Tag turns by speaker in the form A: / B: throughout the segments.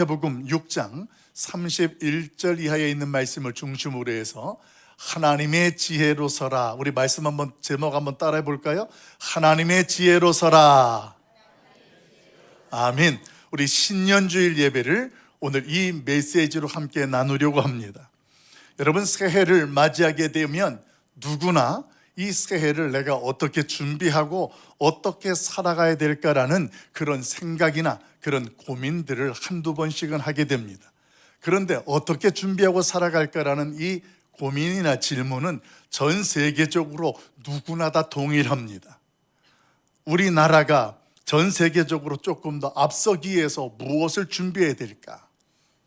A: 마태복음 6장 31절 이하에 있는 말씀을 중심으로 해서 하나님의 지혜로 서라. 우리 말씀 한번 제목 한번 따라해 볼까요? 하나님의 지혜로 서라. 아멘. 우리 신년주일 예배를 오늘 이 메시지로 함께 나누려고 합니다. 여러분, 새해를 맞이하게 되면 누구나 이 새해를 내가 어떻게 준비하고 어떻게 살아가야 될까라는 그런 생각이나 그런 고민들을 한두 번씩은 하게 됩니다. 그런데 어떻게 준비하고 살아갈까라는 이 고민이나 질문은 전 세계적으로 누구나 다 동일합니다. 우리나라가 전 세계적으로 조금 더 앞서기 위해서 무엇을 준비해야 될까?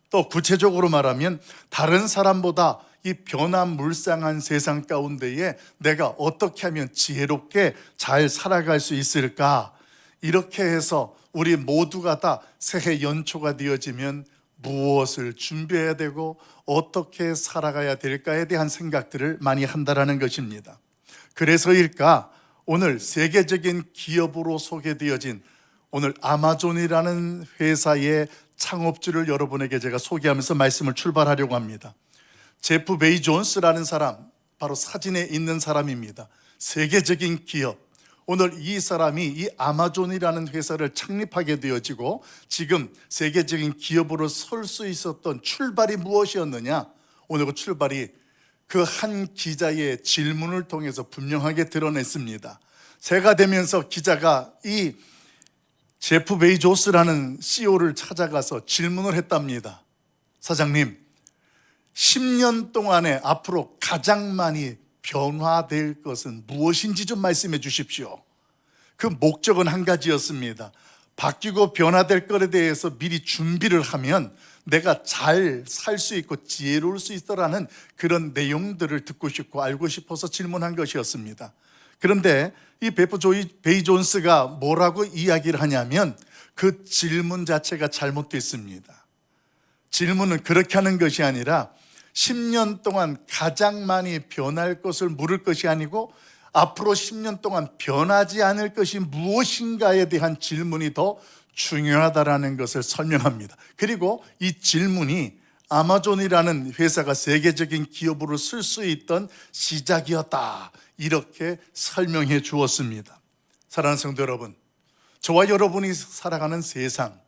A: 또 구체적으로 말하면 다른 사람보다 이 변화무쌍한 세상 가운데에 내가 어떻게 하면 지혜롭게 잘 살아갈 수 있을까? 이렇게 해서 우리 모두가 다 새해 연초가 되어지면 무엇을 준비해야 되고 어떻게 살아가야 될까에 대한 생각들을 많이 한다는 것입니다. 그래서일까 오늘 세계적인 기업으로 소개되어진 오늘 아마존이라는 회사의 창업주를 여러분에게 제가 소개하면서 말씀을 출발하려고 합니다. 제프 베이존스라는 사람, 바로 사진에 있는 사람입니다. 세계적인 기업. 오늘 이 사람이 이 아마존이라는 회사를 창립하게 되어지고 지금 세계적인 기업으로 설 수 있었던 출발이 무엇이었느냐? 오늘 그 출발이 그 한 기자의 질문을 통해서 분명하게 드러냈습니다. 새해가 되면서 기자가 이 제프 베이조스라는 CEO를 찾아가서 질문을 했답니다. 사장님, 10년 동안에 앞으로 가장 많이 변화될 것은 무엇인지 좀 말씀해 주십시오. 그 목적은 한 가지였습니다. 바뀌고 변화될 것에 대해서 미리 준비를 하면 내가 잘 살 수 있고 지혜로울 수 있더라는 그런 내용들을 듣고 싶고 알고 싶어서 질문한 것이었습니다. 그런데 이 베이존스가 뭐라고 이야기를 하냐면 그 질문 자체가 잘못됐습니다. 질문은 그렇게 하는 것이 아니라 10년 동안 가장 많이 변할 것을 물을 것이 아니고 앞으로 10년 동안 변하지 않을 것이 무엇인가에 대한 질문이 더 중요하다는 것을 설명합니다. 그리고 이 질문이 아마존이라는 회사가 세계적인 기업으로 쓸 수 있던 시작이었다, 이렇게 설명해 주었습니다. 사랑하는 성도 여러분, 저와 여러분이 살아가는 세상,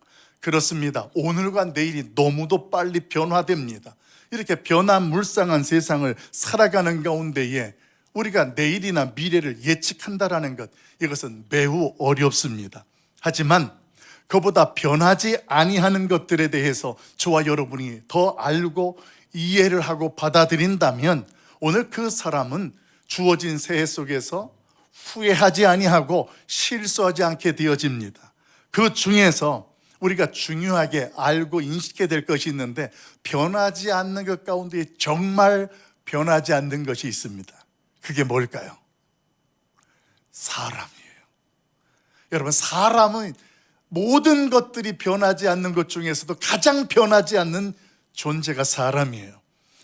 A: 그렇습니다. 오늘과 내일이 너무도 빨리 변화됩니다. 이렇게 변화무쌍한 세상을 살아가는 가운데에 우리가 내일이나 미래를 예측한다는 것, 이것은 매우 어렵습니다. 하지만 그보다 변하지 아니하는 것들에 대해서 저와 여러분이 더 알고 이해를 하고 받아들인다면 오늘 그 사람은 주어진 새해 속에서 후회하지 아니하고 실수하지 않게 되어집니다. 그 중에서 우리가 중요하게 알고 인식해야 될 것이 있는데 변하지 않는 것 가운데 정말 변하지 않는 것이 있습니다. 그게 뭘까요? 사람이에요. 여러분, 사람은 모든 것들이 변하지 않는 것 중에서도 가장 변하지 않는 존재가 사람이에요.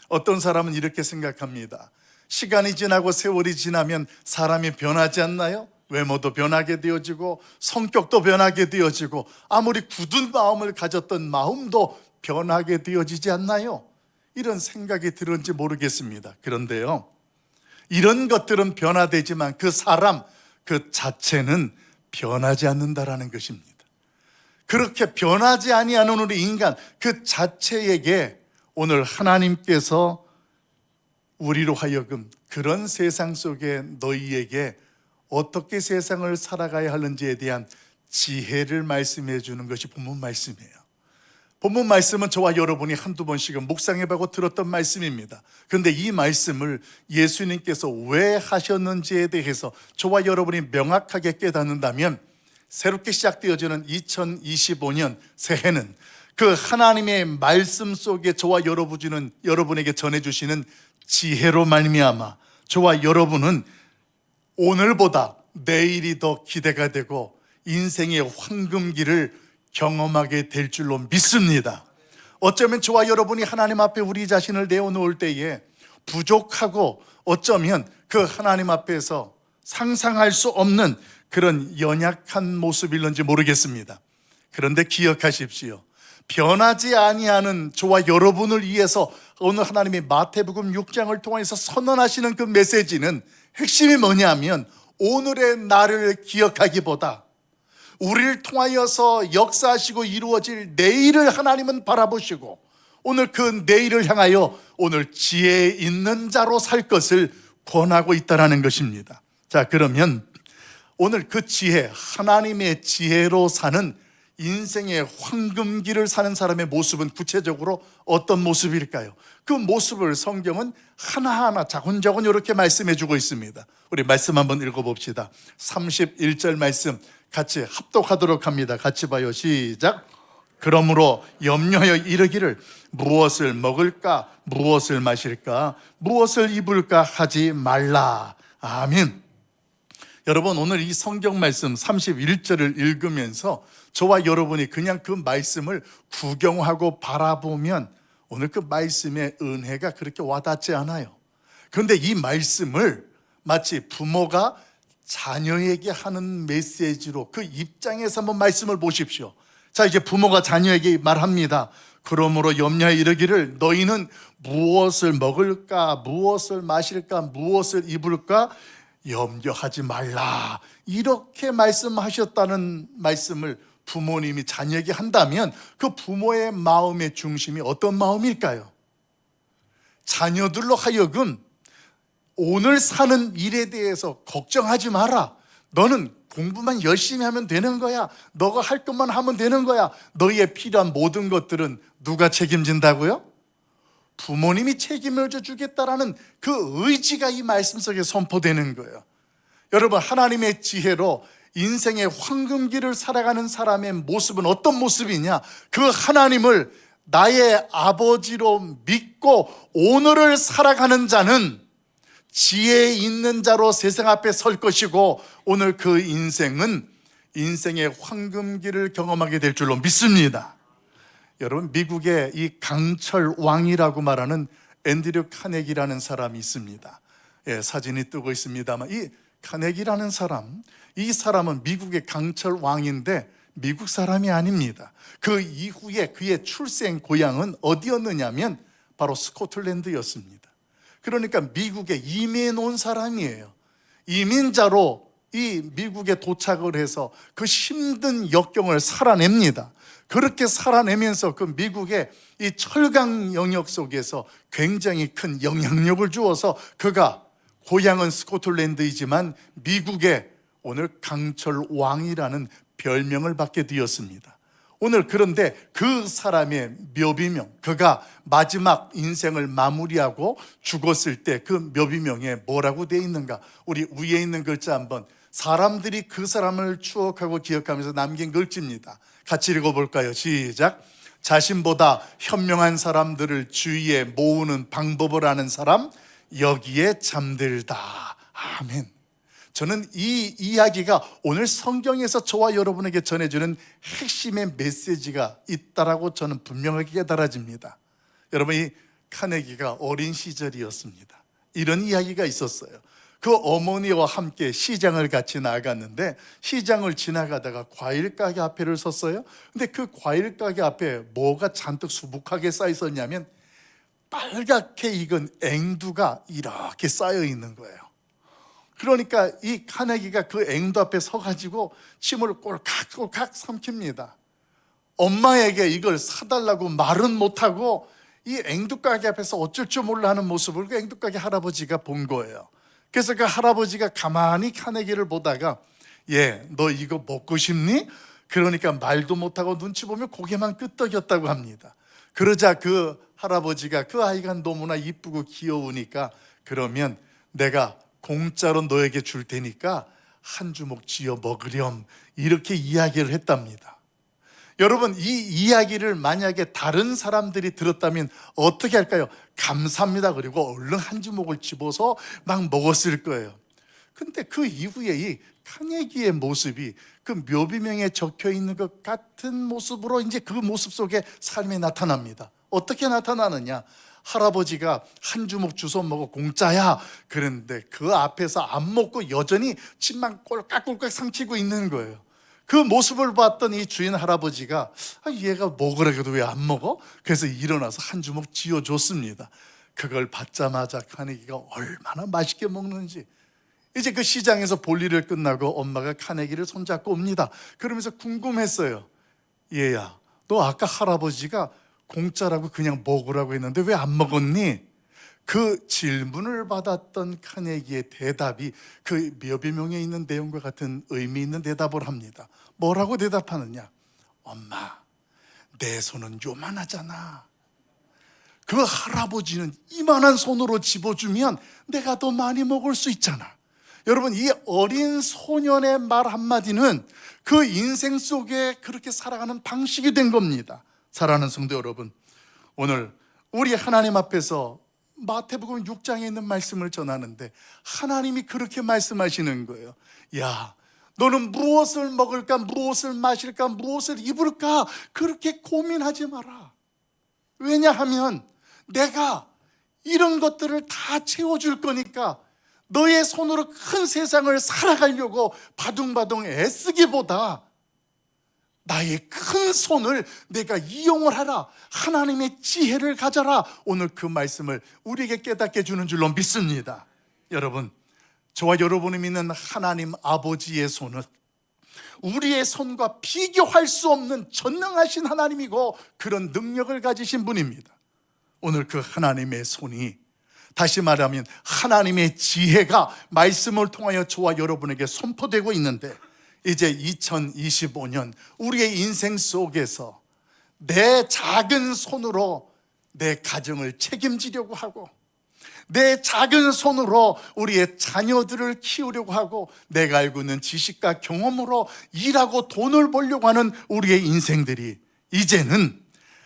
A: 어떤 사람은 이렇게 생각합니다. 시간이 지나고 세월이 지나면 사람이 변하지 않나요? 외모도 변하게 되어지고 성격도 변하게 되어지고 아무리 굳은 마음을 가졌던 마음도 변하게 되어지지 않나요? 이런 생각이 들었는지 모르겠습니다. 그런데요, 이런 것들은 변화되지만 그 사람 그 자체는 변하지 않는다라는 것입니다. 그렇게 변하지 아니하는 우리 인간 그 자체에게 오늘 하나님께서 우리로 하여금 그런 세상 속에 너희에게 어떻게 세상을 살아가야 하는지에 대한 지혜를 말씀해 주는 것이 본문 말씀이에요. 본문 말씀은 저와 여러분이 한두 번씩은 묵상해보고 들었던 말씀입니다. 그런데 이 말씀을 예수님께서 왜 하셨는지에 대해서 저와 여러분이 명확하게 깨닫는다면 새롭게 시작되어지는 2025년 새해는 그 하나님의 말씀 속에 저와 여러분에게 전해주시는 지혜로 말미암아 저와 여러분은 오늘보다 내일이 더 기대가 되고 인생의 황금기를 경험하게 될 줄로 믿습니다. 어쩌면 저와 여러분이 하나님 앞에 우리 자신을 내어놓을 때에 부족하고 어쩌면 그 하나님 앞에서 상상할 수 없는 그런 연약한 모습일는지 모르겠습니다. 그런데 기억하십시오. 변하지 아니하는 저와 여러분을 위해서 오늘 하나님이 마태복음 6장을 통해서 선언하시는 그 메시지는 핵심이 뭐냐면, 오늘의 나를 기억하기보다 우리를 통하여서 역사하시고 이루어질 내일을 하나님은 바라보시고, 오늘 그 내일을 향하여 오늘 지혜 있는 자로 살 것을 권하고 있다는 것입니다. 자, 그러면 오늘 그 지혜, 하나님의 지혜로 사는 인생의 황금길을 사는 사람의 모습은 구체적으로 어떤 모습일까요? 그 모습을 성경은 하나하나 자곤자곤 이렇게 말씀해 주고 있습니다. 우리 말씀 한번 읽어봅시다. 31절 말씀 같이 합독하도록 합니다. 같이 봐요. 시작. 그러므로 염려하여 이르기를 무엇을 먹을까, 무엇을 마실까, 무엇을 입을까 하지 말라. 아멘. 여러분, 오늘 이 성경 말씀 31절을 읽으면서 저와 여러분이 그냥 그 말씀을 구경하고 바라보면 오늘 그 말씀의 은혜가 그렇게 와닿지 않아요. 그런데 이 말씀을 마치 부모가 자녀에게 하는 메시지로, 그 입장에서 한번 말씀을 보십시오. 자, 이제 부모가 자녀에게 말합니다. 그러므로 염려하여 이르기를 너희는 무엇을 먹을까, 무엇을 마실까, 무엇을 입을까 염려하지 말라. 이렇게 말씀하셨다는 말씀을 부모님이 자녀에게 한다면 그 부모의 마음의 중심이 어떤 마음일까요? 자녀들로 하여금 오늘 사는 일에 대해서 걱정하지 마라. 너는 공부만 열심히 하면 되는 거야. 너가 할 것만 하면 되는 거야. 너희의 필요한 모든 것들은 누가 책임진다고요? 부모님이 책임을 져주겠다라는 그 의지가 이 말씀 속에 선포되는 거예요. 여러분, 하나님의 지혜로 인생의 황금길을 살아가는 사람의 모습은 어떤 모습이냐? 그 하나님을 나의 아버지로 믿고 오늘을 살아가는 자는 지혜 있는 자로 세상 앞에 설 것이고, 오늘 그 인생은 인생의 황금길을 경험하게 될 줄로 믿습니다. 여러분, 미국의 이 강철 왕이라고 말하는 앤드류 카네기라는 사람이 있습니다. 예, 사진이 뜨고 있습니다만, 이 카네기라는 사람, 이 사람은 미국의 강철 왕인데 미국 사람이 아닙니다. 그 이후에 그의 출생 고향은 어디였느냐면 바로 스코틀랜드였습니다. 그러니까 미국에 이민 온 사람이에요. 이민자로 이 미국에 도착을 해서 그 힘든 역경을 살아냅니다. 그렇게 살아내면서 그 미국의 이 철강 영역 속에서 굉장히 큰 영향력을 주어서 그가 고향은 스코틀랜드이지만 미국의 오늘 강철 왕이라는 별명을 받게 되었습니다. 오늘 그런데 그 사람의 묘비명, 그가 마지막 인생을 마무리하고 죽었을 때 그 묘비명에 뭐라고 되어 있는가? 우리 위에 있는 글자 한번, 사람들이 그 사람을 추억하고 기억하면서 남긴 글자입니다. 같이 읽어볼까요? 시작. 자신보다 현명한 사람들을 주위에 모으는 방법을 아는 사람, 여기에 잠들다. 아멘. 저는 이 이야기가 오늘 성경에서 저와 여러분에게 전해주는 핵심의 메시지가 있다라고 저는 분명하게 깨달아집니다. 여러분, 이 카네기가 어린 시절이었습니다. 이런 이야기가 있었어요. 그 어머니와 함께 시장을 같이 나갔는데 시장을 지나가다가 과일 가게 앞에를 섰어요. 근데 그 과일 가게 앞에 뭐가 잔뜩 수북하게 쌓여 있었냐면 빨갛게 익은 앵두가 이렇게 쌓여 있는 거예요. 그러니까 이 카네기가 그 앵두 앞에 서가지고 침을 꼴깍꼴깍 삼킵니다. 엄마에게 이걸 사달라고 말은 못하고 이 앵두 가게 앞에서 어쩔 줄 몰라 하는 모습을 그 앵두 가게 할아버지가 본 거예요. 그래서 그 할아버지가 가만히 카네기를 보다가, 예, 너 이거 먹고 싶니? 그러니까 말도 못하고 눈치 보며 고개만 끄덕였다고 합니다. 그러자 그 할아버지가 그 아이가 너무나 이쁘고 귀여우니까 그러면 내가 공짜로 너에게 줄 테니까 한 주먹 쥐어 먹으렴, 이렇게 이야기를 했답니다. 여러분, 이 이야기를 만약에 다른 사람들이 들었다면 어떻게 할까요? 감사합니다 그리고 얼른 한 주먹을 집어서 막 먹었을 거예요. 근데 그 이후에 이 카네기의 모습이 그 묘비명에 적혀 있는 것 같은 모습으로 이제 그 모습 속에 삶이 나타납니다. 어떻게 나타나느냐? 할아버지가 한 주먹 주워 먹어 공짜야. 그런데 그 앞에서 안 먹고 여전히 침만 꼴깍꼴깍 삼키고 있는 거예요. 그 모습을 봤던 이 주인 할아버지가 얘가 먹으라 해도 왜 안 먹어? 그래서 일어나서 한 주먹 쥐어줬습니다. 그걸 받자마자 카네기가 얼마나 맛있게 먹는지. 이제 그 시장에서 볼일을 끝나고 엄마가 카네기를 손잡고 옵니다. 그러면서 궁금했어요. 얘야, 너 아까 할아버지가 공짜라고 그냥 먹으라고 했는데 왜 안 먹었니? 그 질문을 받았던 카네기의 대답이 그 여비명에 있는 내용과 같은 의미 있는 대답을 합니다. 뭐라고 대답하느냐? 엄마, 내 손은 요만하잖아. 그 할아버지는 이만한 손으로 집어주면 내가 더 많이 먹을 수 있잖아. 여러분, 이 어린 소년의 말 한마디는 그 인생 속에 그렇게 살아가는 방식이 된 겁니다. 사랑하는 성도 여러분, 오늘 우리 하나님 앞에서 마태복음 6장에 있는 말씀을 전하는데 하나님이 그렇게 말씀하시는 거예요. 야, 너는 무엇을 먹을까, 무엇을 마실까, 무엇을 입을까 그렇게 고민하지 마라. 왜냐하면 내가 이런 것들을 다 채워줄 거니까 너의 손으로 큰 세상을 살아가려고 바둥바둥 애쓰기보다 나의 큰 손을 내가 이용을 하라. 하나님의 지혜를 가져라. 오늘 그 말씀을 우리에게 깨닫게 주는 줄로 믿습니다. 여러분, 저와 여러분이 믿는 하나님 아버지의 손은 우리의 손과 비교할 수 없는 전능하신 하나님이고 그런 능력을 가지신 분입니다. 오늘 그 하나님의 손이, 다시 말하면 하나님의 지혜가 말씀을 통하여 저와 여러분에게 선포되고 있는데, 이제 2025년 우리의 인생 속에서 내 작은 손으로 내 가정을 책임지려고 하고, 내 작은 손으로 우리의 자녀들을 키우려고 하고, 내가 알고 있는 지식과 경험으로 일하고 돈을 벌려고 하는 우리의 인생들이 이제는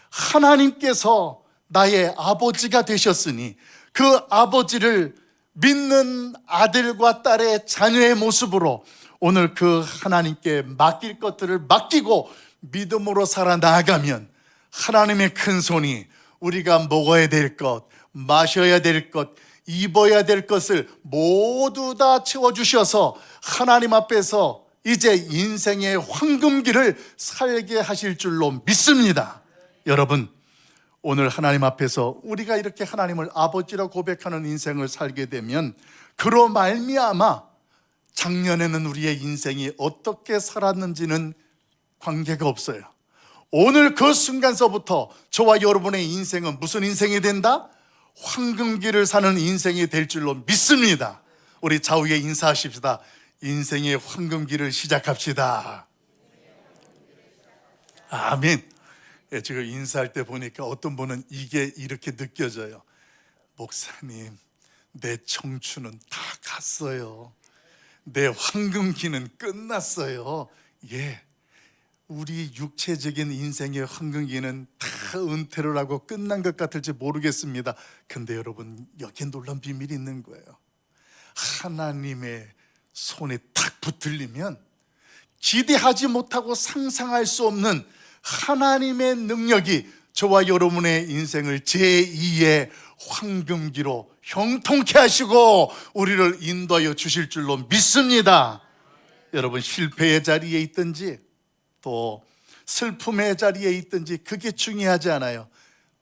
A: 하나님께서 나의 아버지가 되셨으니 그 아버지를 믿는 아들과 딸의 자녀의 모습으로 오늘 그 하나님께 맡길 것들을 맡기고 믿음으로 살아나가면 하나님의 큰 손이 우리가 먹어야 될 것, 마셔야 될 것, 입어야 될 것을 모두 다 채워주셔서 하나님 앞에서 이제 인생의 황금기를 살게 하실 줄로 믿습니다. 여러분, 오늘 하나님 앞에서 우리가 이렇게 하나님을 아버지라 고백하는 인생을 살게 되면 그로 말미암아 작년에는 우리의 인생이 어떻게 살았는지는 관계가 없어요. 오늘 그 순간서부터 저와 여러분의 인생은 무슨 인생이 된다? 황금기를 사는 인생이 될 줄로 믿습니다. 우리 좌우에 인사하십시다. 인생의 황금기를 시작합시다. 아멘. 지금 인사할 때 보니까 어떤 분은 이게 이렇게 느껴져요. 목사님, 내 청춘은 다 갔어요. 내 황금기는 끝났어요. 예, 우리 육체적인 인생의 황금기는 다 은퇴를 하고 끝난 것 같을지 모르겠습니다. 근데 여러분, 여기에 놀라운 비밀이 있는 거예요. 하나님의 손에 탁 붙들리면 기대하지 못하고 상상할 수 없는 하나님의 능력이 저와 여러분의 인생을 제2의 황금기로 형통케 하시고 우리를 인도하여 주실 줄로 믿습니다. 여러분, 실패의 자리에 있든지 또 슬픔의 자리에 있든지 그게 중요하지 않아요.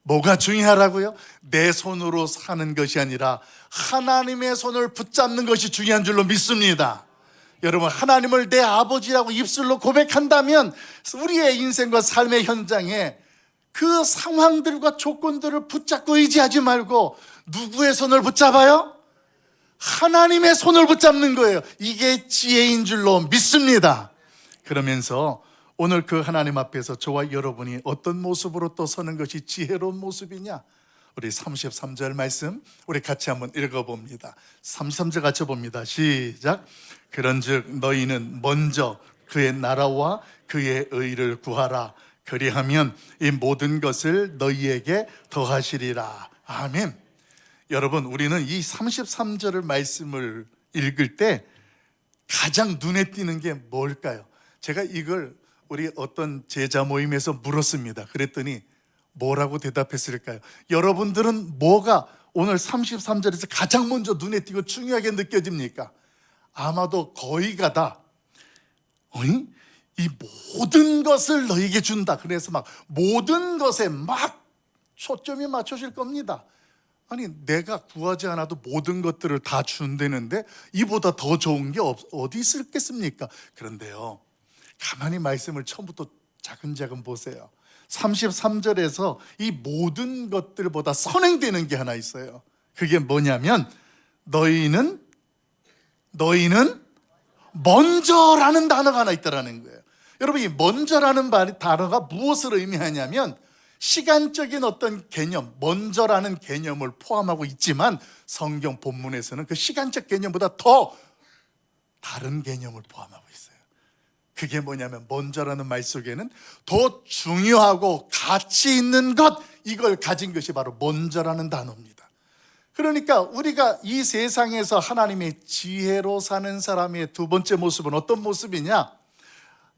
A: 뭐가 중요하라고요? 내 손으로 사는 것이 아니라 하나님의 손을 붙잡는 것이 중요한 줄로 믿습니다. 여러분, 하나님을 내 아버지라고 입술로 고백한다면 우리의 인생과 삶의 현장에 그 상황들과 조건들을 붙잡고 의지하지 말고 누구의 손을 붙잡아요? 하나님의 손을 붙잡는 거예요. 이게 지혜인 줄로 믿습니다. 그러면서 오늘 그 하나님 앞에서 저와 여러분이 어떤 모습으로 또 서는 것이 지혜로운 모습이냐? 우리 33절 말씀 우리 같이 한번 읽어봅니다. 33절 같이 봅니다. 시작. 그런즉 너희는 먼저 그의 나라와 그의 의를 구하라. 그리하면 이 모든 것을 너희에게 더하시리라. 아멘. 여러분, 우리는 이 33절의 말씀을 읽을 때 가장 눈에 띄는 게 뭘까요? 제가 이걸 우리 어떤 제자 모임에서 물었습니다. 그랬더니 뭐라고 대답했을까요? 여러분들은 뭐가 오늘 33절에서 가장 먼저 눈에 띄고 중요하게 느껴집니까? 아마도 거의가 다 이 모든 것을 너에게 준다. 그래서 막 모든 것에 막 초점이 맞춰질 겁니다. 아니, 내가 구하지 않아도 모든 것들을 다 준다는데 이보다 더 좋은 게 어디 있겠습니까? 그런데요, 가만히 말씀을 처음부터 차근차근 보세요. 33절에서 이 모든 것들보다 선행되는 게 하나 있어요. 그게 뭐냐면 너희는 먼저라는 단어가 하나 있다라는 거예요. 여러분, 이 먼저라는 단어가 무엇을 의미하냐면 시간적인 어떤 개념, 먼저라는 개념을 포함하고 있지만 성경 본문에서는 그 시간적 개념보다 더 다른 개념을 포함하고 있어요. 그게 뭐냐면 먼저라는 말 속에는 더 중요하고 가치 있는 것, 이걸 가진 것이 바로 먼저라는 단어입니다. 그러니까 우리가 이 세상에서 하나님의 지혜로 사는 사람의 두 번째 모습은 어떤 모습이냐?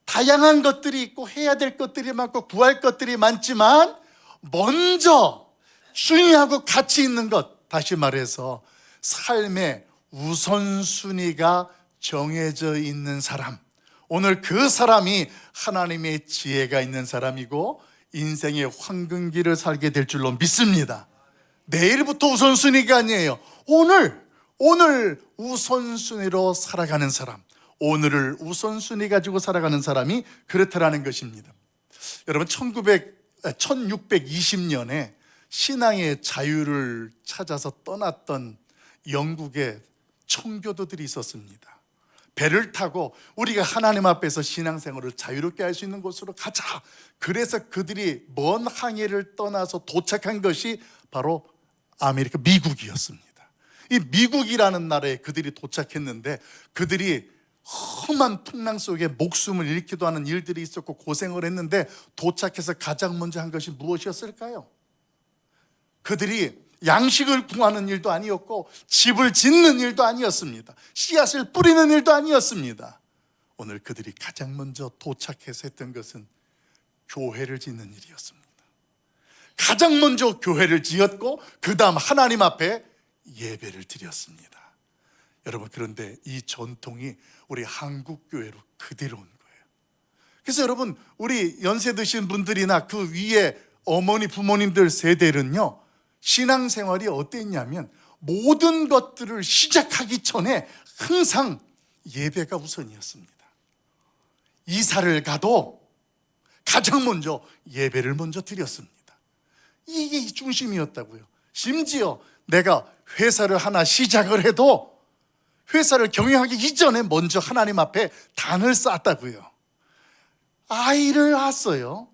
A: 다양한 것들이 있고 해야 될 것들이 많고 구할 것들이 많지만 먼저 중요하고 가치 있는 것, 다시 말해서 삶의 우선순위가 정해져 있는 사람, 오늘 그 사람이 하나님의 지혜가 있는 사람이고 인생의 황금기를 살게 될 줄로 믿습니다. 내일부터 우선순위가 아니에요. 오늘 우선순위로 살아가는 사람, 오늘을 우선순위 가지고 살아가는 사람이 그렇다라는 것입니다. 여러분, 1620년에 신앙의 자유를 찾아서 떠났던 영국의 청교도들이 있었습니다. 배를 타고 우리가 하나님 앞에서 신앙생활을 자유롭게 할 수 있는 곳으로 가자. 그래서 그들이 먼 항해를 떠나서 도착한 것이 바로 아메리카 미국이었습니다. 이 미국이라는 나라에 그들이 도착했는데 그들이 험한 풍랑 속에 목숨을 잃기도 하는 일들이 있었고 고생을 했는데 도착해서 가장 먼저 한 것이 무엇이었을까요? 그들이 양식을 구하는 일도 아니었고 집을 짓는 일도 아니었습니다. 씨앗을 뿌리는 일도 아니었습니다. 오늘 그들이 가장 먼저 도착해서 했던 것은 교회를 짓는 일이었습니다. 가장 먼저 교회를 지었고 그 다음 하나님 앞에 예배를 드렸습니다. 여러분, 그런데 이 전통이 우리 한국교회로 그대로 온 거예요. 그래서 여러분, 우리 연세 드신 분들이나 그 위에 어머니 부모님들 세대는요, 신앙생활이 어땠냐면 모든 것들을 시작하기 전에 항상 예배가 우선이었습니다. 이사를 가도 가장 먼저 예배를 먼저 드렸습니다. 이게 중심이었다고요. 심지어 내가 회사를 하나 시작을 해도 회사를 경영하기 이전에 먼저 하나님 앞에 단을 쌓았다고요. 아이를 낳았어요.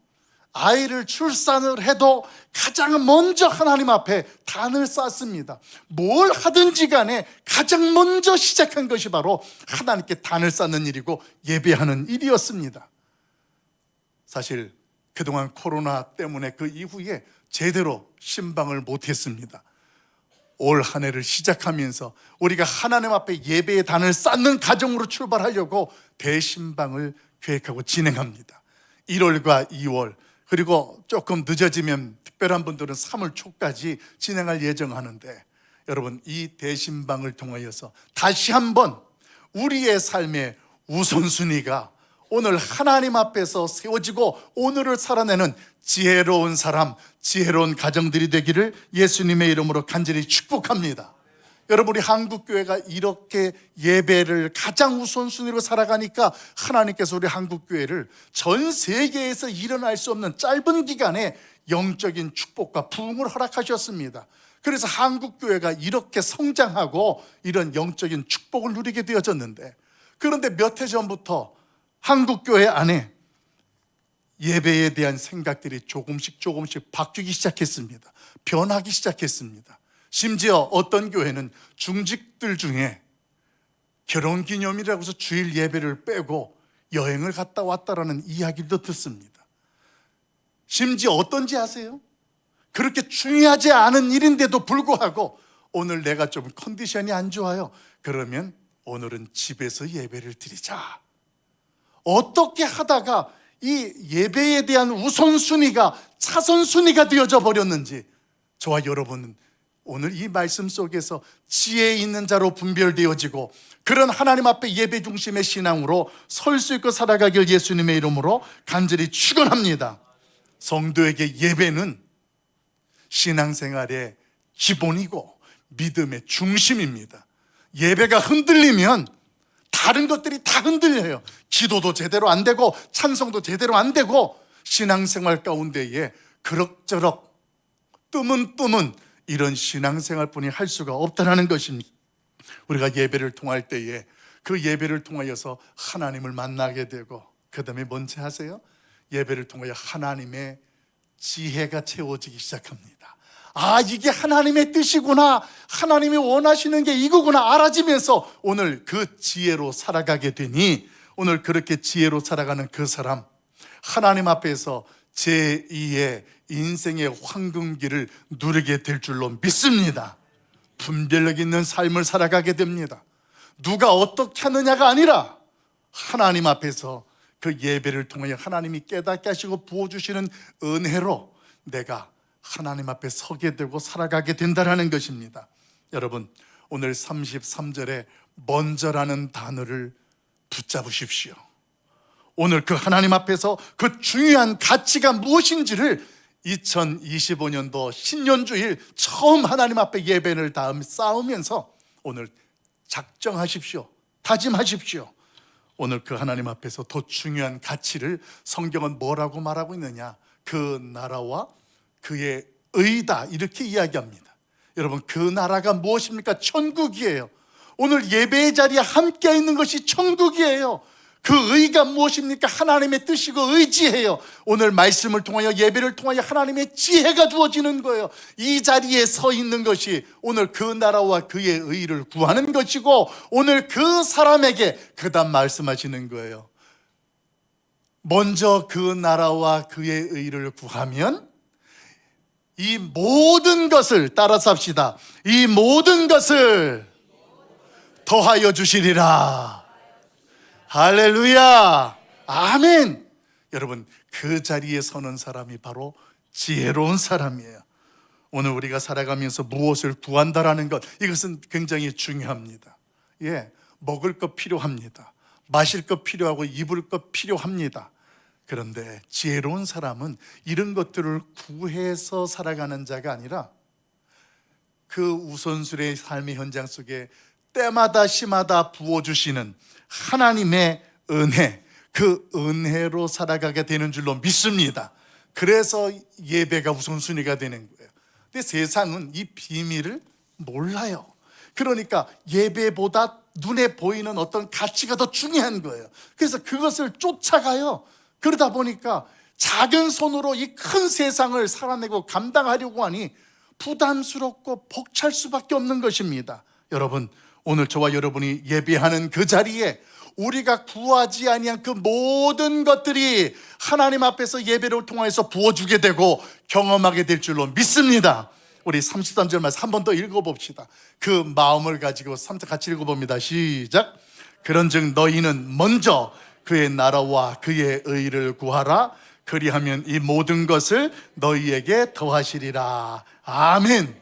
A: 아이를 출산을 해도 가장 먼저 하나님 앞에 단을 쌓습니다. 뭘 하든지 간에 가장 먼저 시작한 것이 바로 하나님께 단을 쌓는 일이고 예배하는 일이었습니다. 사실 그동안 코로나 때문에 그 이후에 제대로 신방을 못했습니다. 올 한 해를 시작하면서 우리가 하나님 앞에 예배의 단을 쌓는 가정으로 출발하려고 대신방을 계획하고 진행합니다. 1월과 2월, 그리고 조금 늦어지면 특별한 분들은 3월 초까지 진행할 예정하는데, 여러분, 이 대신방을 통하여서 다시 한번 우리의 삶의 우선순위가 오늘 하나님 앞에서 세워지고 오늘을 살아내는 지혜로운 사람, 지혜로운 가정들이 되기를 예수님의 이름으로 간절히 축복합니다. 여러분, 우리 한국교회가 이렇게 예배를 가장 우선순위로 살아가니까 하나님께서 우리 한국교회를 전 세계에서 일어날 수 없는 짧은 기간에 영적인 축복과 부흥을 허락하셨습니다. 그래서 한국교회가 이렇게 성장하고 이런 영적인 축복을 누리게 되어졌는데, 그런데 몇 해 전부터 한국교회 안에 예배에 대한 생각들이 조금씩 바뀌기 시작했습니다. 변하기 시작했습니다. 심지어 어떤 교회는 중직들 중에 결혼기념이라고 해서 주일 예배를 빼고 여행을 갔다 왔다라는 이야기도 듣습니다. 심지어 어떤지 아세요? 그렇게 중요하지 않은 일인데도 불구하고 오늘 내가 좀 컨디션이 안 좋아요. 그러면 오늘은 집에서 예배를 드리자. 어떻게 하다가 이 예배에 대한 우선순위가 차선순위가 되어져 버렸는지 저와 여러분은 오늘 이 말씀 속에서 지혜 있는 자로 분별되어지고 그런 하나님 앞에 예배 중심의 신앙으로 설 수 있고 살아가길 예수님의 이름으로 간절히 축원합니다. 성도에게 예배는 신앙생활의 기본이고 믿음의 중심입니다. 예배가 흔들리면 다른 것들이 다 흔들려요. 기도도 제대로 안 되고 찬송도 제대로 안 되고 신앙생활 가운데에 그럭저럭 뜨문뜨문 이런 신앙생활뿐이 할 수가 없다는 것입니다. 우리가 예배를 통할 때에 그 예배를 통하여서 하나님을 만나게 되고 그 다음에 뭔지 아세요? 예배를 통하여 하나님의 지혜가 채워지기 시작합니다. 아, 이게 하나님의 뜻이구나, 하나님이 원하시는 게 이거구나 알아지면서 오늘 그 지혜로 살아가게 되니 오늘 그렇게 지혜로 살아가는 그 사람, 하나님 앞에서 제2의 인생의 황금기를 누리게 될 줄로 믿습니다. 분별력 있는 삶을 살아가게 됩니다. 누가 어떻게 하느냐가 아니라 하나님 앞에서 그 예배를 통하여 하나님이 깨닫게 하시고 부어주시는 은혜로 내가 하나님 앞에 서게 되고 살아가게 된다는 것입니다. 여러분, 오늘 33절에 먼저라는 단어를 붙잡으십시오. 오늘 그 하나님 앞에서 그 중요한 가치가 무엇인지를 2025년도 신년주일 처음 하나님 앞에 예배를 쌓으면서 오늘 작정하십시오. 다짐하십시오. 오늘 그 하나님 앞에서 더 중요한 가치를 성경은 뭐라고 말하고 있느냐? 그 나라와 그의 의다, 이렇게 이야기합니다. 여러분, 그 나라가 무엇입니까? 천국이에요. 오늘 예배의 자리에 함께 있는 것이 천국이에요. 그 의가 무엇입니까? 하나님의 뜻이고 의지예요. 오늘 말씀을 통하여 예배를 통하여 하나님의 지혜가 주어지는 거예요. 이 자리에 서 있는 것이 오늘 그 나라와 그의 의를 구하는 것이고 오늘 그 사람에게 그 다음 말씀하시는 거예요. 먼저 그 나라와 그의 의를 구하면 이 모든 것을, 따라서 합시다, 이 모든 것을 더하여 주시리라. 할렐루야, 아멘. 여러분, 그 자리에 서는 사람이 바로 지혜로운 사람이에요. 오늘 우리가 살아가면서 무엇을 구한다라는 것, 이것은 굉장히 중요합니다. 먹을 것 필요합니다. 마실 것 필요하고 입을 것 필요합니다. 그런데 지혜로운 사람은 이런 것들을 구해서 살아가는 자가 아니라 그 우선순위의 삶의 현장 속에 때마다 시마다 부어주시는 하나님의 은혜, 그 은혜로 살아가게 되는 줄로 믿습니다. 그래서 예배가 우선순위가 되는 거예요. 근데 세상은 이 비밀을 몰라요. 그러니까 예배보다 눈에 보이는 어떤 가치가 더 중요한 거예요. 그래서 그것을 쫓아가요. 그러다 보니까 작은 손으로 이 큰 세상을 살아내고 감당하려고 하니 부담스럽고 벅찰 수밖에 없는 것입니다. 여러분, 오늘 저와 여러분이 예배하는 그 자리에 우리가 구하지 아니한 그 모든 것들이 하나님 앞에서 예배를 통해서 부어주게 되고 경험하게 될 줄로 믿습니다. 우리 33절 말씀 한 번 더 읽어봅시다. 그 마음을 가지고 3절 같이 읽어봅니다. 시작. 그런즉 너희는 먼저 그의 나라와 그의 의를 구하라. 그리하면 이 모든 것을 너희에게 더하시리라. 아멘.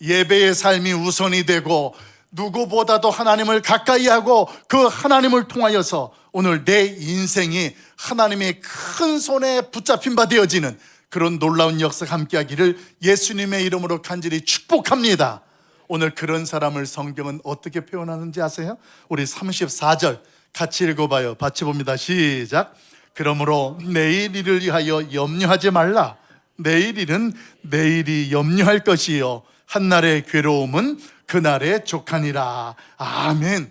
A: 예배의 삶이 우선이 되고 누구보다도 하나님을 가까이 하고 그 하나님을 통하여서 오늘 내 인생이 하나님의 큰 손에 붙잡힌 바 되어지는 그런 놀라운 역사가 함께하기를 예수님의 이름으로 간절히 축복합니다. 오늘 그런 사람을 성경은 어떻게 표현하는지 아세요? 우리 34절 같이 읽어봐요. 같이 봅니다. 시작. 그러므로 내일 일을 위하여 염려하지 말라. 내일 일은 내일이 염려할 것이요 한날의 괴로움은 그날의 족하니라. 아멘.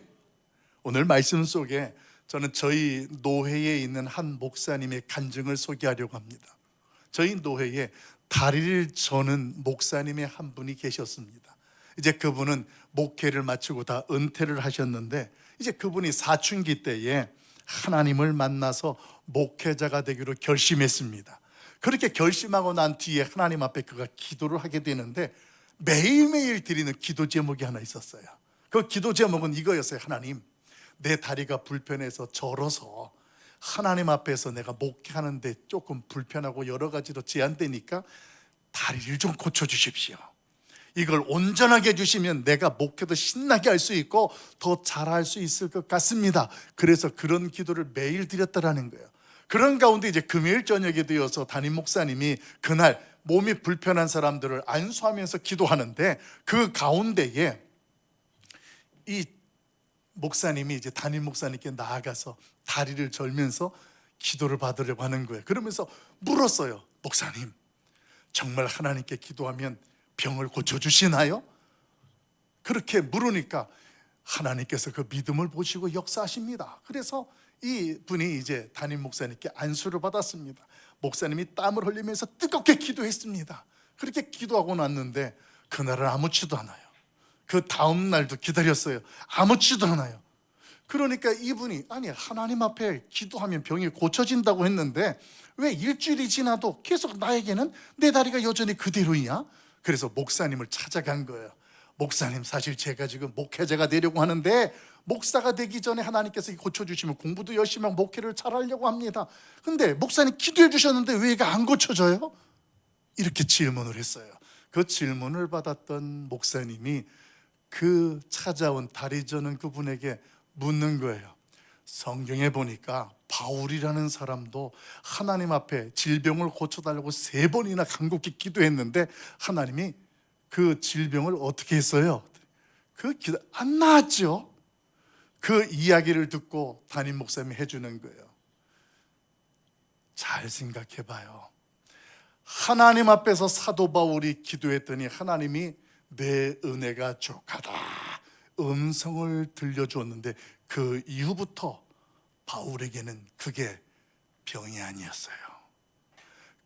A: 오늘 말씀 속에 저는 저희 노회에 있는 한 목사님의 간증을 소개하려고 합니다. 저희 노회에 다리를 저는 목사님의 한 분이 계셨습니다. 이제 그분은 목회를 마치고 다 은퇴를 하셨는데 이제 그분이 사춘기 때에 하나님을 만나서 목회자가 되기로 결심했습니다. 그렇게 결심하고 난 뒤에 하나님 앞에 그가 기도를 하게 되는데 매일매일 드리는 기도 제목이 하나 있었어요. 그 기도 제목은 이거였어요. 하나님, 내 다리가 불편해서 절어서 하나님 앞에서 내가 목회하는데 조금 불편하고 여러 가지로 제한되니까 다리를 좀 고쳐주십시오. 이걸 온전하게 해주시면 내가 목회도 신나게 할 수 있고 더 잘할 수 있을 것 같습니다. 그래서 그런 기도를 매일 드렸다라는 거예요. 그런 가운데 이제 금요일 저녁에 되어서 담임 목사님이 그날 몸이 불편한 사람들을 안수하면서 기도하는데, 그 가운데에 이 목사님이 이제 담임 목사님께 나아가서 다리를 절면서 기도를 받으려고 하는 거예요. 그러면서 물었어요. 목사님, 정말 하나님께 기도하면 병을 고쳐주시나요? 그렇게 물으니까 하나님께서 그 믿음을 보시고 역사하십니다. 그래서 이 분이 이제 담임 목사님께 안수를 받았습니다. 목사님이 땀을 흘리면서 뜨겁게 기도했습니다. 그렇게 기도하고 났는데 그날은 아무렇지도 않아요. 그 다음 날도 기다렸어요. 아무렇지도 않아요. 그러니까 이분이 아니 하나님 앞에 기도하면 병이 고쳐진다고 했는데 왜 일주일이 지나도 계속 나에게는 내 다리가 여전히 그대로이냐? 그래서 목사님을 찾아간 거예요. 목사님, 사실 제가 지금 목회자가 되려고 하는데 목사가 되기 전에 하나님께서 고쳐주시면 공부도 열심히 하고 목회를 잘하려고 합니다. 근데 목사님 기도해 주셨는데 왜 이게 안 고쳐져요? 이렇게 질문을 했어요. 그 질문을 받았던 목사님이 그 찾아온 다리 저는 그분에게 묻는 거예요. 성경에 보니까 바울이라는 사람도 하나님 앞에 질병을 고쳐달라고 3번이나 간곡히 기도했는데 하나님이 그 질병을 어떻게 했어요? 그 기도 안 나았죠. 그 이야기를 듣고 담임 목사님이 해주는 거예요. 잘 생각해 봐요. 하나님 앞에서 사도 바울이 기도했더니 하나님이 내 은혜가 족하다 음성을 들려주었는데 그 이후부터 바울에게는 그게 병이 아니었어요.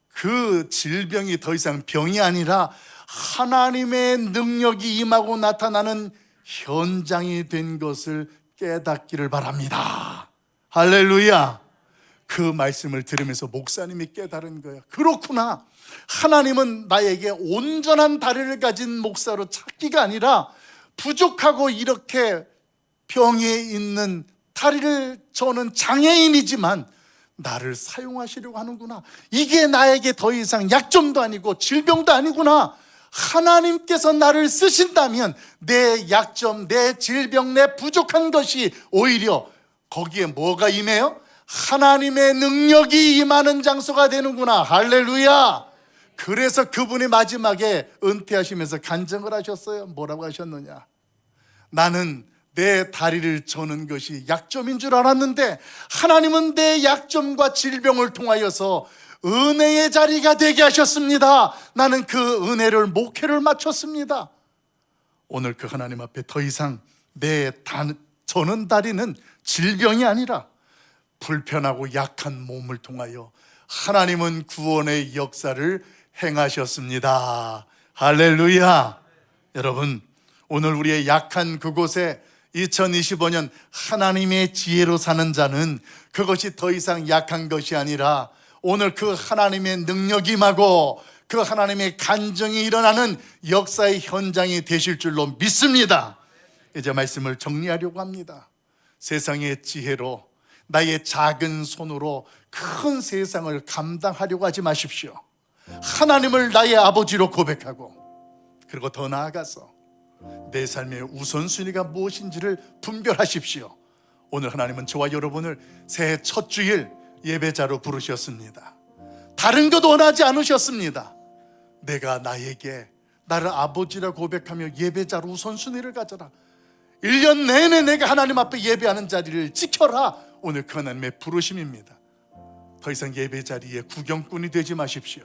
A: 그 질병이 더 이상 병이 아니라 하나님의 능력이 임하고 나타나는 현장이 된 것을 깨닫기를 바랍니다. 할렐루야. 그 말씀을 들으면서 목사님이 깨달은 거예요. 그렇구나. 하나님은 나에게 온전한 다리를 가진 목사로 찾기가 아니라 부족하고 이렇게 병에 있는 다리를 저는 장애인이지만 나를 사용하시려고 하는구나. 이게 나에게 더 이상 약점도 아니고 질병도 아니구나. 하나님께서 나를 쓰신다면 내 약점, 내 질병, 내 부족한 것이 오히려 거기에 뭐가 임해요? 하나님의 능력이 임하는 장소가 되는구나. 할렐루야. 그래서 그분이 마지막에 은퇴하시면서 간증을 하셨어요. 뭐라고 하셨느냐? 나는 내 다리를 저는 것이 약점인 줄 알았는데 하나님은 내 약점과 질병을 통하여서 은혜의 자리가 되게 하셨습니다. 나는 그 은혜를 목회를 마쳤습니다. 오늘 그 하나님 앞에 더 이상 내 저는 다리는 질병이 아니라 불편하고 약한 몸을 통하여 하나님은 구원의 역사를 행하셨습니다. 할렐루야. 여러분, 오늘 우리의 약한 그곳에 2025년 하나님의 지혜로 사는 자는 그것이 더 이상 약한 것이 아니라 오늘 그 하나님의 능력이 임하고 그 하나님의 간증이 일어나는 역사의 현장이 되실 줄로 믿습니다. 이제 말씀을 정리하려고 합니다. 세상의 지혜로 나의 작은 손으로 큰 세상을 감당하려고 하지 마십시오. 하나님을 나의 아버지로 고백하고 그리고 더 나아가서 내 삶의 우선순위가 무엇인지를 분별하십시오. 오늘 하나님은 저와 여러분을 새해 첫 주일 예배자로 부르셨습니다. 다른 것 원하지 않으셨습니다. 내가 나를 아버지라 고백하며 예배자로 우선순위를 가져라. 1년 내내 내가 하나님 앞에 예배하는 자리를 지켜라. 오늘 그 하나님의 부르심입니다. 더 이상 예배 자리에 구경꾼이 되지 마십시오.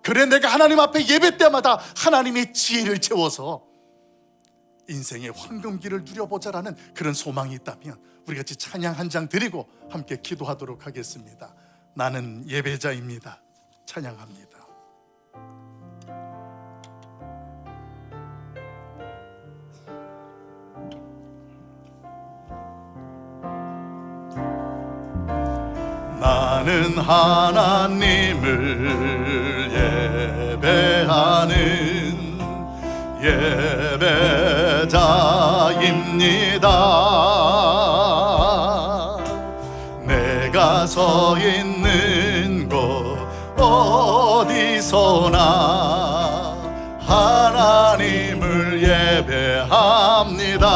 A: 그래 내가 하나님 앞에 예배 때마다 하나님의 지혜를 채워서 인생의 황금기를 누려보자라는 그런 소망이 있다면 우리 같이 찬양 한 장 드리고 함께 기도하도록 하겠습니다. 나는 예배자입니다. 찬양합니다. 나는 하나님을 예배하는 예배자입니다. 내가 서 있는 곳 어디서나 하나님 예배합니다.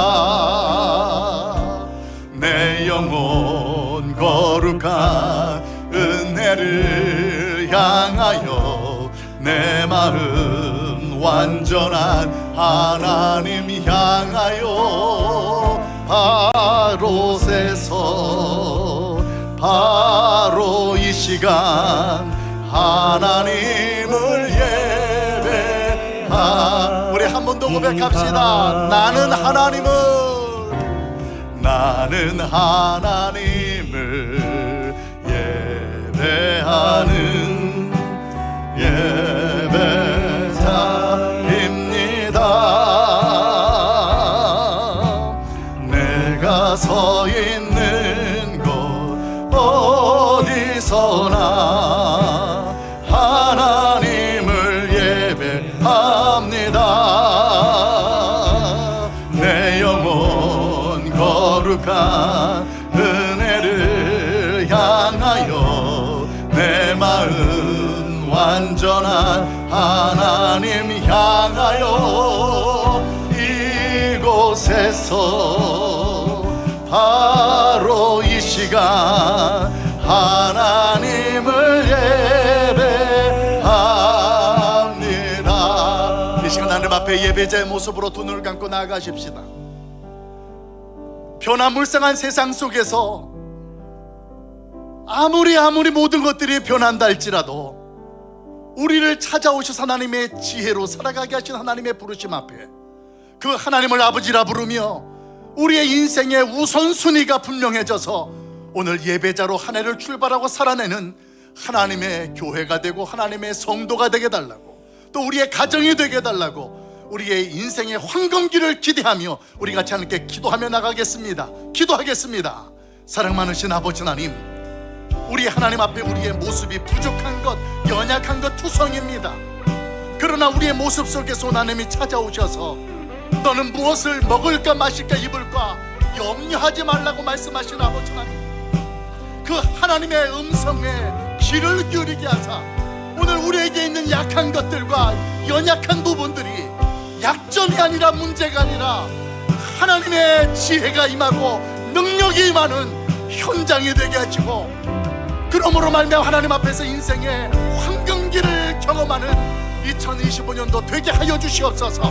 A: 내 영혼 거룩한 은혜를 향하여 내 마음 완전한 하나님 향하여 바로 세서 바로 이 시간 하나님을 예배하. 우리 한 번 더 고백합시다. 나는 하나님을 예배하는 예배자입니다. 내가 서 있는 곳 어디서나 하나님을 예배합니다. 내 영혼 거룩한 은혜를 향하여 내 마음 완전한 하나님 향하여 이곳에서 바로 이 시간 하나님을 예배합니다. 이 시간 하나님 앞에 예배자의 모습으로 두 눈을 감고 나아가십시다. 변화무쌍한 세상 속에서 아무리 모든 것들이 변한다 할지라도 우리를 찾아오셔서 하나님의 지혜로 살아가게 하신 하나님의 부르심 앞에 그 하나님을 아버지라 부르며 우리의 인생의 우선순위가 분명해져서 오늘 예배자로 한 해를 출발하고 살아내는 하나님의 교회가 되고 하나님의 성도가 되게 달라고, 또 우리의 가정이 되게 달라고 우리의 인생의 황금기를 기대하며 우리 같이 함께 기도하며 나가겠습니다. 기도하겠습니다. 사랑 많으신 아버지 하나님, 우리 하나님 앞에 우리의 모습이 부족한 것, 연약한 것 투성입니다. 그러나 우리의 모습 속에서 하나님이 찾아오셔서 너는 무엇을 먹을까 마실까 입을까 염려하지 말라고 말씀하신 아버지 하나님, 그 하나님의 음성에 귀를 기울이게 하사 오늘 우리에게 있는 약한 것들과 연약한 부분들이 약점이 아니라 문제가 아니라 하나님의 지혜가 임하고 능력이 임하는 현장이 되게 하시고, 그러므로 말미암아 하나님 앞에서 인생의 황금기를 경험하는 2025년도 되게 하여 주시옵소서.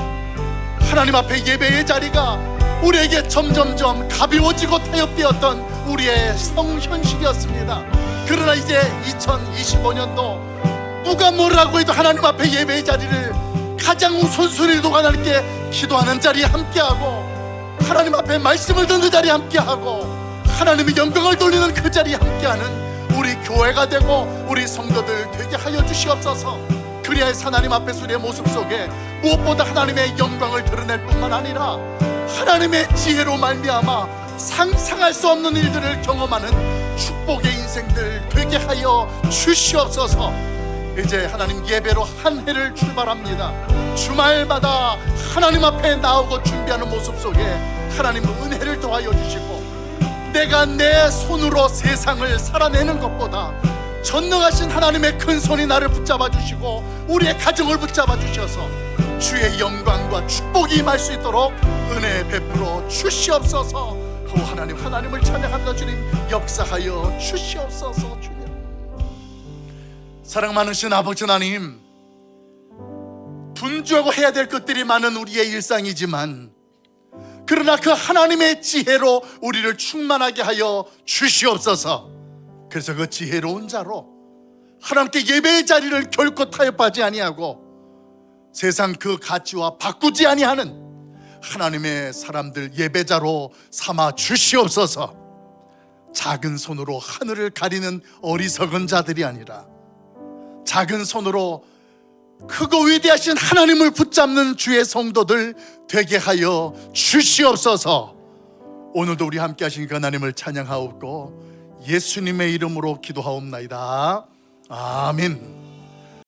A: 하나님 앞에 예배의 자리가 우리에게 점점점 가벼워지고 타협되었던 우리의 성현실이었습니다. 그러나 이제 2025년도 누가 뭐라고 해도 하나님 앞에 예배의 자리를 가장 우선순위로 하나님께 기도하는 자리에 함께하고, 하나님 앞에 말씀을 듣는 자리에 함께하고, 하나님의 영광을 돌리는 그 자리에 함께하는 우리 교회가 되고 우리 성도들 되게 하여 주시옵소서. 그리하여서 하나님 앞에서 우리의 모습 속에 무엇보다 하나님의 영광을 드러낼 뿐만 아니라 하나님의 지혜로 말미암아 상상할 수 없는 일들을 경험하는 축복의 인생들 되게 하여 주시옵소서. 이제 하나님 예배로 한 해를 출발합니다. 주말마다 하나님 앞에 나오고 준비하는 모습 속에 하나님 은혜를 더하여 주시고, 내가 내 손으로 세상을 살아내는 것보다 전능하신 하나님의 큰 손이 나를 붙잡아 주시고 우리의 가정을 붙잡아 주셔서 주의 영광과 축복이 임할 수 있도록 은혜 베풀어 주시옵소서. 하나님을 찬양합니다. 주님 역사하여 주시옵소서. 주님 사랑 많으신 아버지 하나님, 분주하고 해야 될 것들이 많은 우리의 일상이지만 그러나 그 하나님의 지혜로 우리를 충만하게 하여 주시옵소서. 그래서 그 지혜로운 자로 하나님께 예배의 자리를 결코 타협하지 아니하고 세상 그 가치와 바꾸지 아니하는 하나님의 사람들 예배자로 삼아 주시옵소서. 작은 손으로 하늘을 가리는 어리석은 자들이 아니라 작은 손으로 크고 위대하신 하나님을 붙잡는 주의 성도들 되게 하여 주시옵소서. 오늘도 우리 함께 하신 그 하나님을 찬양하옵고 예수님의 이름으로 기도하옵나이다. 아멘.